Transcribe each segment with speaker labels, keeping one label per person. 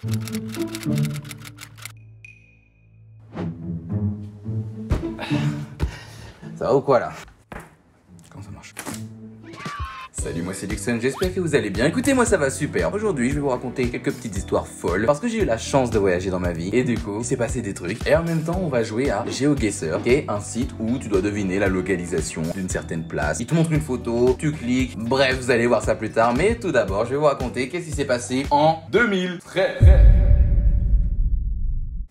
Speaker 1: Ça va ou quoi là? Comment ça marche? Salut, moi c'est Luxon, j'espère que vous allez bien. Écoutez, moi ça va super. Aujourd'hui, je vais vous raconter quelques petites histoires folles parce que j'ai eu la chance de voyager dans ma vie et du coup, il s'est passé des trucs. Et en même temps, on va jouer à GeoGuessr, qui est un site où tu dois deviner la localisation d'une certaine place. Il te montre une photo, tu cliques, bref, vous allez voir ça plus tard. Mais tout d'abord, je vais vous raconter qu'est-ce qui s'est passé en 2013.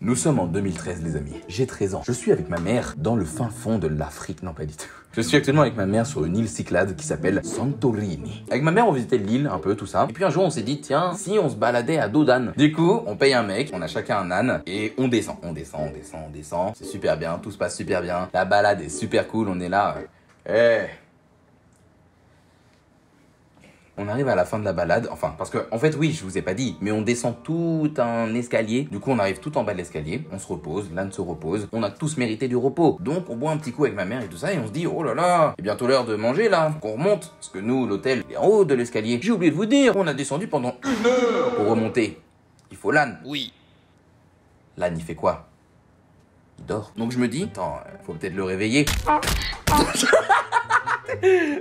Speaker 1: Nous sommes en 2013 les amis, j'ai 13 ans. Je suis avec ma mère dans le fin fond de l'Afrique, non pas du tout. Je suis actuellement avec ma mère sur une île Cyclade qui s'appelle Santorini. Avec ma mère on visitait l'île, un peu tout ça. Et puis un jour on s'est dit tiens, si on se baladait à dos d'âne. Du coup on paye un mec, on a chacun un âne et on descend. C'est super bien, tout se passe super bien. La balade est super cool, on est là. On arrive à la fin de la balade, enfin, parce que, en fait, oui, je vous ai pas dit, mais on descend tout un escalier. Du coup, on arrive tout en bas de l'escalier, on se repose, l'âne se repose. On a tous mérité du repos. Donc, on boit un petit coup avec ma mère et tout ça, et on se dit, oh là là, c'est bientôt l'heure de manger là, qu'on remonte. Parce que nous, l'hôtel est en haut de l'escalier. J'ai oublié de vous dire, on a descendu pendant 1 heure pour remonter. Il faut l'âne. Oui. L'âne, il fait quoi? Il dort. Donc, je me dis, attends, faut peut-être le réveiller.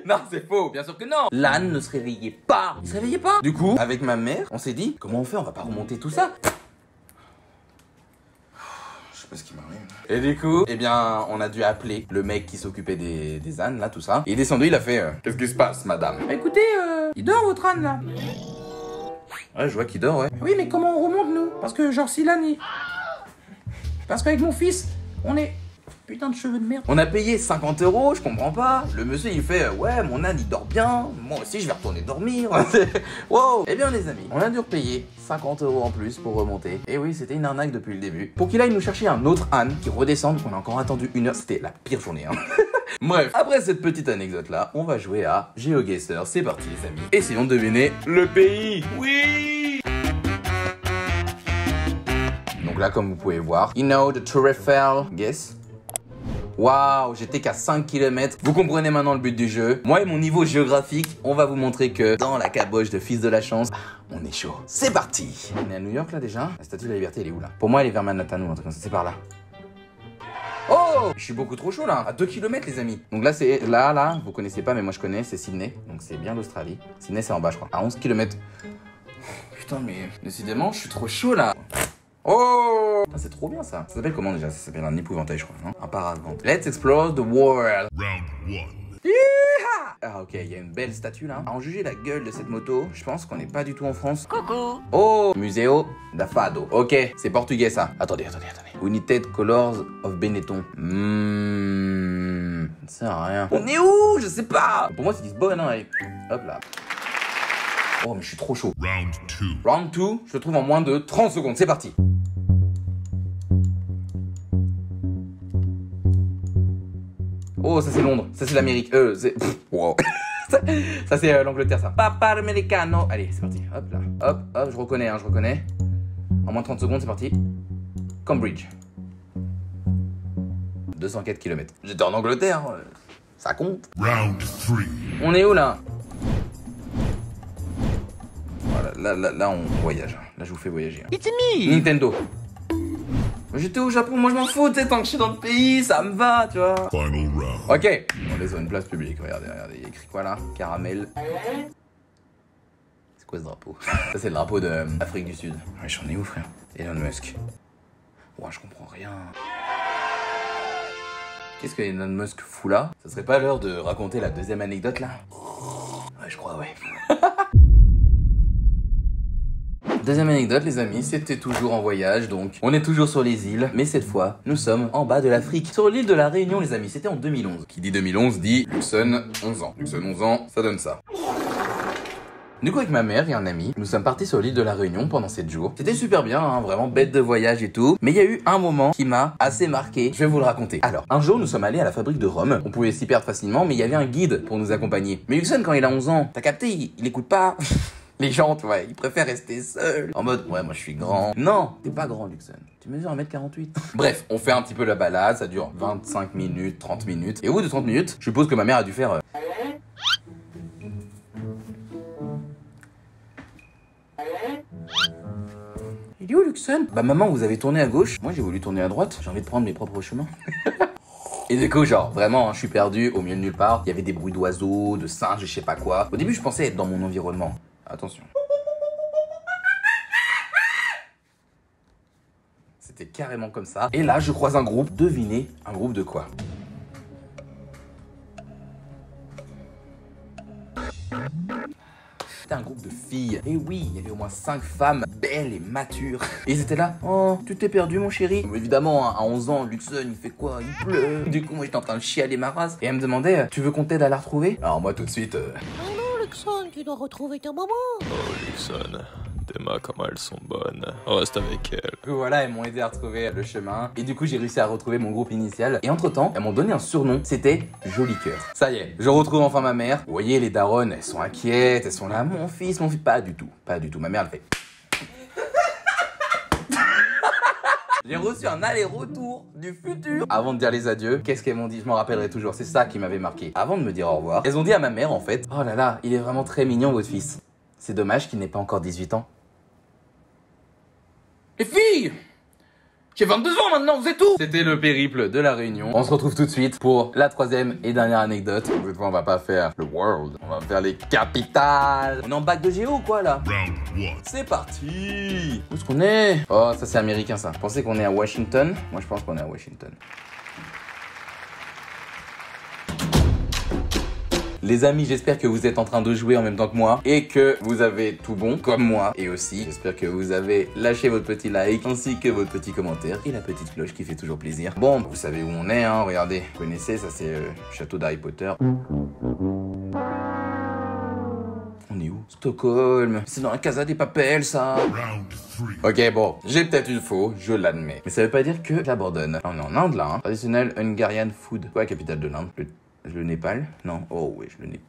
Speaker 1: Non, c'est faux, bien sûr que non. L'âne ne se réveillait pas. Il se réveillait pas. Du coup, avec ma mère, on s'est dit, comment on fait? On va pas remonter tout ça. Je sais pas ce qui m'arrive. Et du coup, eh bien, on a dû appeler le mec qui s'occupait des ânes, là, tout ça. Il est descendu, il a fait, qu'est-ce qui se passe, madame?
Speaker 2: Écoutez, il dort votre âne là.
Speaker 1: Ouais, je vois qu'il dort, ouais.
Speaker 2: Oui, mais comment on remonte nous? Parce que genre si l'âne il... Parce qu'avec mon fils, on est... Putain de cheveux de merde.
Speaker 1: On a payé 50 €, je comprends pas. Le monsieur il fait ouais, mon âne il dort bien, moi aussi je vais retourner dormir. Wow. Eh bien les amis, on a dû repayer 50 € en plus pour remonter. Et oui, c'était une arnaque depuis le début. Pour qu'il aille nous chercher un autre âne qui redescende, on a encore attendu 1 heure, c'était la pire journée hein. Bref, après cette petite anecdote là, on va jouer à GeoGuessr. C'est parti les amis. Essayons de deviner le pays. Oui. Donc là comme vous pouvez voir, you know the Tour Eiffel, guess. Waouh, j'étais qu'à 5 km. Vous comprenez maintenant le but du jeu. Moi et mon niveau géographique, on va vous montrer que dans la caboche de Fils de la Chance, on est chaud. C'est parti. On est à New York là déjà. La Statue de la Liberté, elle est où là? Pour moi, elle est vers Manhattan ou un truc comme ça. C'est par là. Oh, je suis beaucoup trop chaud là. À 2 km les amis. Donc là, c'est là, vous connaissez pas, mais moi je connais, c'est Sydney. Donc c'est bien l'Australie. Sydney, c'est en bas, je crois. À 11 km. Putain, mais décidément, je suis trop chaud là. Oh, c'est trop bien ça. Ça s'appelle comment déjà? Ça s'appelle un épouvantail je crois, non? Un paravente. Let's explore the world. Round 1. Yeah. Ah ok, il y a une belle statue là. À en juger la gueule de cette moto, je pense qu'on n'est pas du tout en France. Coucou. Oh, Museo da Fado. Ok, c'est portugais ça. Attendez. United Colors of Benetton. Ça sert à rien. On est où? Je sais pas. Pour moi c'est Lisbonne hein. Hop là. Oh mais je suis trop chaud. Round 2. Round 2, je le trouve en moins de 30 secondes. C'est parti. Oh, ça c'est Londres, ça c'est l'Amérique, c'est... Wow. Ça c'est l'Angleterre ça. Papa americano. Allez, c'est parti, hop là. Hop, je reconnais, je reconnais. En moins de 30 secondes, c'est parti. Cambridge. 204 km. J'étais en Angleterre, ça compte. Round 3. On est où là? Voilà, là on voyage. Là je vous fais voyager. It's me. Nintendo. J'étais au Japon, moi je m'en fous, tu sais, tant que je suis dans le pays, ça me va, tu vois. Final round. Ok, on est sur une place publique, regardez, il y a écrit quoi là? Caramel. C'est quoi ce drapeau? Ça c'est le drapeau de Afrique du Sud. Ouais, j'en ai où frère? Elon Musk. Ouais, je comprends rien. Qu'est-ce que Elon Musk fout là? Ça serait pas l'heure de raconter la deuxième anecdote là? Ouais, je crois, ouais. Deuxième anecdote les amis, c'était toujours en voyage, donc on est toujours sur les îles, mais cette fois, nous sommes en bas de l'Afrique. Sur l'île de la Réunion les amis, c'était en 2011. Qui dit 2011 dit Luxon 11 ans. Luxon 11 ans, ça donne ça. Du coup avec ma mère et un ami, nous sommes partis sur l'île de la Réunion pendant 7 jours. C'était super bien, hein, vraiment bête de voyage et tout. Mais il y a eu un moment qui m'a assez marqué, je vais vous le raconter. Alors, un jour nous sommes allés à la fabrique de rhum. On pouvait s'y perdre facilement, mais il y avait un guide pour nous accompagner. Mais Luxon quand il a 11 ans, t'as capté, il écoute pas. Les gens, tu vois, ils préfèrent rester seuls. En mode, ouais, moi je suis grand. Non, t'es pas grand, Luxon. Tu mesures 1m48. Bref, on fait un petit peu la balade, ça dure 25 minutes, 30 minutes. Et au bout de 30 minutes, je suppose que ma mère a dû faire...
Speaker 2: Il est où Luxon?
Speaker 1: Bah maman, vous avez tourné à gauche. Moi j'ai voulu tourner à droite. J'ai envie de prendre mes propres chemins. Et du coup, genre, vraiment, je suis perdu au milieu de nulle part. Il y avait des bruits d'oiseaux, de singes, je sais pas quoi. Au début, je pensais être dans mon environnement. Attention. C'était carrément comme ça. Et là, je croise un groupe. Devinez, un groupe de quoi? C'était un groupe de filles. Et oui, il y avait au moins 5 femmes belles et matures. Et ils étaient là. Oh, tu t'es perdu, mon chéri. Mais évidemment, à 11 ans, Luxon, il fait quoi? Il pleure. Du coup, moi, j'étais en train de chialer ma race. Et elle me demandait, tu veux qu'on t'aide à la retrouver? Alors moi, tout de suite...
Speaker 3: Non, Luxon, tu dois retrouver ta maman.
Speaker 4: Oh, Luxon, tes mains, comment elles sont bonnes. Reste avec elles.
Speaker 1: Du coup, voilà, elles m'ont aidé à retrouver le chemin. Et du coup, j'ai réussi à retrouver mon groupe initial. Et entre-temps, elles m'ont donné un surnom. C'était Joli Cœur. Ça y est, je retrouve enfin ma mère. Vous voyez, les daronnes, elles sont inquiètes. Elles sont là, mon fils. Pas du tout. Pas du tout. Ma mère, elle fait... J'ai reçu un aller-retour du futur. Avant de dire les adieux, qu'est-ce qu'elles m'ont dit? Je m'en rappellerai toujours, c'est ça qui m'avait marqué. Avant de me dire au revoir, elles ont dit à ma mère en fait, oh là là, il est vraiment très mignon votre fils. C'est dommage qu'il n'ait pas encore 18 ans.
Speaker 2: Les filles! J'ai 22 ans maintenant, vous êtes où?
Speaker 1: C'était le périple de la Réunion. On se retrouve tout de suite pour la troisième et dernière anecdote. Cette fois, on va pas faire le world, on va faire les capitales. On est en bac de géo ou quoi là? C'est parti. Où est-ce qu'on est? Oh, ça c'est américain ça. Je pensais qu'on est à Washington. Moi je pense qu'on est à Washington. Les amis, j'espère que vous êtes en train de jouer en même temps que moi et que vous avez tout bon comme moi. Et aussi, j'espère que vous avez lâché votre petit like ainsi que votre petit commentaire et la petite cloche qui fait toujours plaisir. Bon, vous savez où on est, hein, regardez. Vous connaissez, ça c'est le château d'Harry Potter. On est où? Stockholm. C'est dans la Casa des Papel, ça. Ok, bon, j'ai peut-être eu faux, je l'admets. Mais ça veut pas dire que j'abandonne. On est en Inde, là, hein. Traditionnel Hungarian food. Quoi la capitale de l'Inde? Le Népal? Non. Oh, oui, le Népal.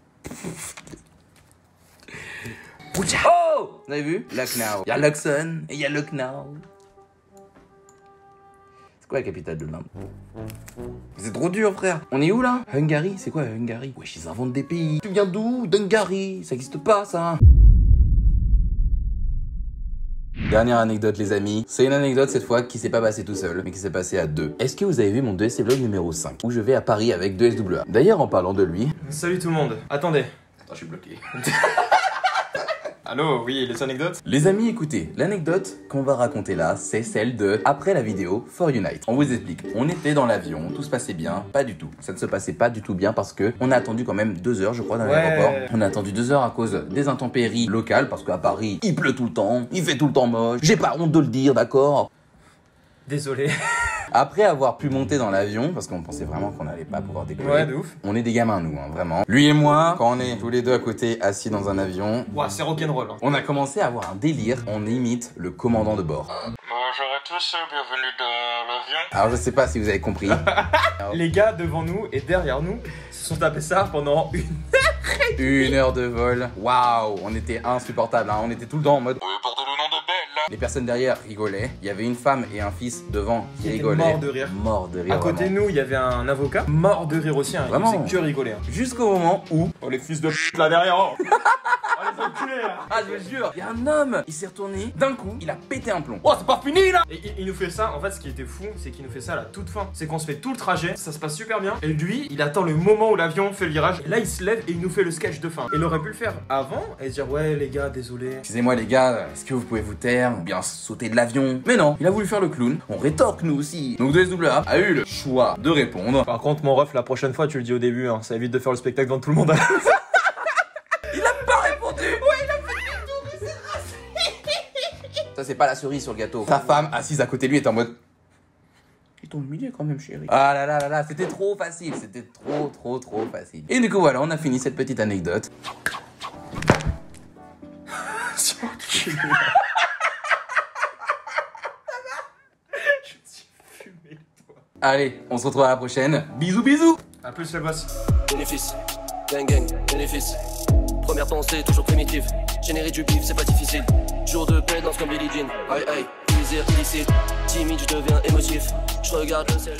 Speaker 1: Oh! Vous avez vu? Lucknow. Il y a Luxon et il y a Lucknow. C'est quoi la capitale de l'Inde? C'est trop dur, frère. On est où, là? Hungary? C'est quoi, Hungary? Wesh, ils inventent des pays. Tu viens d'où? D'Hungary. Ça existe pas, ça. Dernière anecdote les amis, c'est une anecdote cette fois qui s'est pas passée tout seul, mais qui s'est passée à deux. Est-ce que vous avez vu mon 2SC vlog numéro 5, où je vais à Paris avec 2SWA? D'ailleurs en parlant de lui...
Speaker 4: Salut tout le monde. Attendez.
Speaker 1: Attends, je suis bloqué.
Speaker 4: Allô, oui, les anecdotes?
Speaker 1: Les amis, écoutez, l'anecdote qu'on va raconter là, c'est celle de après la vidéo For Unite. On vous explique, on était dans l'avion, tout se passait bien, pas du tout. Ça ne se passait pas du tout bien parce que on a attendu quand même 2 heures, je crois, dans l'aéroport. On a attendu 2 heures à cause des intempéries locales, parce qu'à Paris, il pleut tout le temps, il fait tout le temps moche. J'ai pas honte de le dire, d'accord?
Speaker 4: Désolé.
Speaker 1: Après avoir pu monter dans l'avion, parce qu'on pensait vraiment qu'on allait pas pouvoir décoller.
Speaker 4: Ouais, de ouf.
Speaker 1: On est des gamins, nous, hein, vraiment. Lui et moi, quand on est tous les deux à côté, assis dans un avion...
Speaker 4: Ouah, c'est rock'n'roll. Hein.
Speaker 1: On a commencé à avoir un délire. On imite le commandant de bord.
Speaker 4: Bonjour à tous, bienvenue dans l'avion.
Speaker 1: Alors, je sais pas si vous avez compris.
Speaker 4: Les gars devant nous et derrière nous se sont tapés ça pendant
Speaker 1: Une heure de vol. Waouh, on était insupportable, hein. On était tout le temps en mode...
Speaker 4: portez le nom de Belle, là.
Speaker 1: Les personnes derrière rigolaient. Il y avait une femme et un fils devant qui
Speaker 4: était
Speaker 1: rigolaient.
Speaker 4: mort de rire.
Speaker 1: Mort de rire.
Speaker 4: À côté de
Speaker 1: vraiment.
Speaker 4: nous, il y avait un avocat mort de rire aussi. Hein. Il
Speaker 1: Vraiment.
Speaker 4: faisait que rigoler. Hein.
Speaker 1: Jusqu'au moment où...
Speaker 4: Oh, les fils de là derrière. Oh, les enculés, là.
Speaker 1: Ah, je vous jure, il y a un homme. Il s'est retourné. D'un coup, il a pété un plomb. Oh, c'est pas fini là.
Speaker 4: Et il nous fait ça, en fait ce qui était fou, c'est qu'il nous fait ça à la toute fin. C'est qu'on se fait tout le trajet, ça se passe super bien. Et lui, il attend le moment où l'avion fait le virage. Et là, il se lève et il nous fait le sketch de fin. Il aurait pu le faire avant et se dire ouais les gars, désolé.
Speaker 1: Excusez-moi les gars, est-ce que vous pouvez vous taire ou bien sauter de l'avion? Mais non, il a voulu faire le clown. On rétorque nous aussi. Donc 2SWA a eu le choix de répondre.
Speaker 4: Par contre mon ref, la prochaine fois tu le dis au début, hein, ça évite de faire le spectacle devant tout le monde.
Speaker 1: Il a pas répondu. Ouais, il a fait du tout, mais c'est raciste. Ça c'est pas la cerise sur le gâteau. Sa femme assise à côté de lui est en mode...
Speaker 2: Ils t'ont humilié quand même, chérie.
Speaker 1: Ah là là là là, c'était trop facile, c'était trop facile. Et du coup voilà, on a fini cette petite anecdote. Allez, on se retrouve à la prochaine. Bisous bisous.
Speaker 4: A plus le boss.
Speaker 5: Bénéfice, gang gang, bénéfice. Première pensée toujours primitive. Générer du bif, c'est pas difficile. Jour de paix, danse comme Billie Jean. Aïe aïe, plaisir illicite. Timide, je deviens émotif. Je regarde le ciel.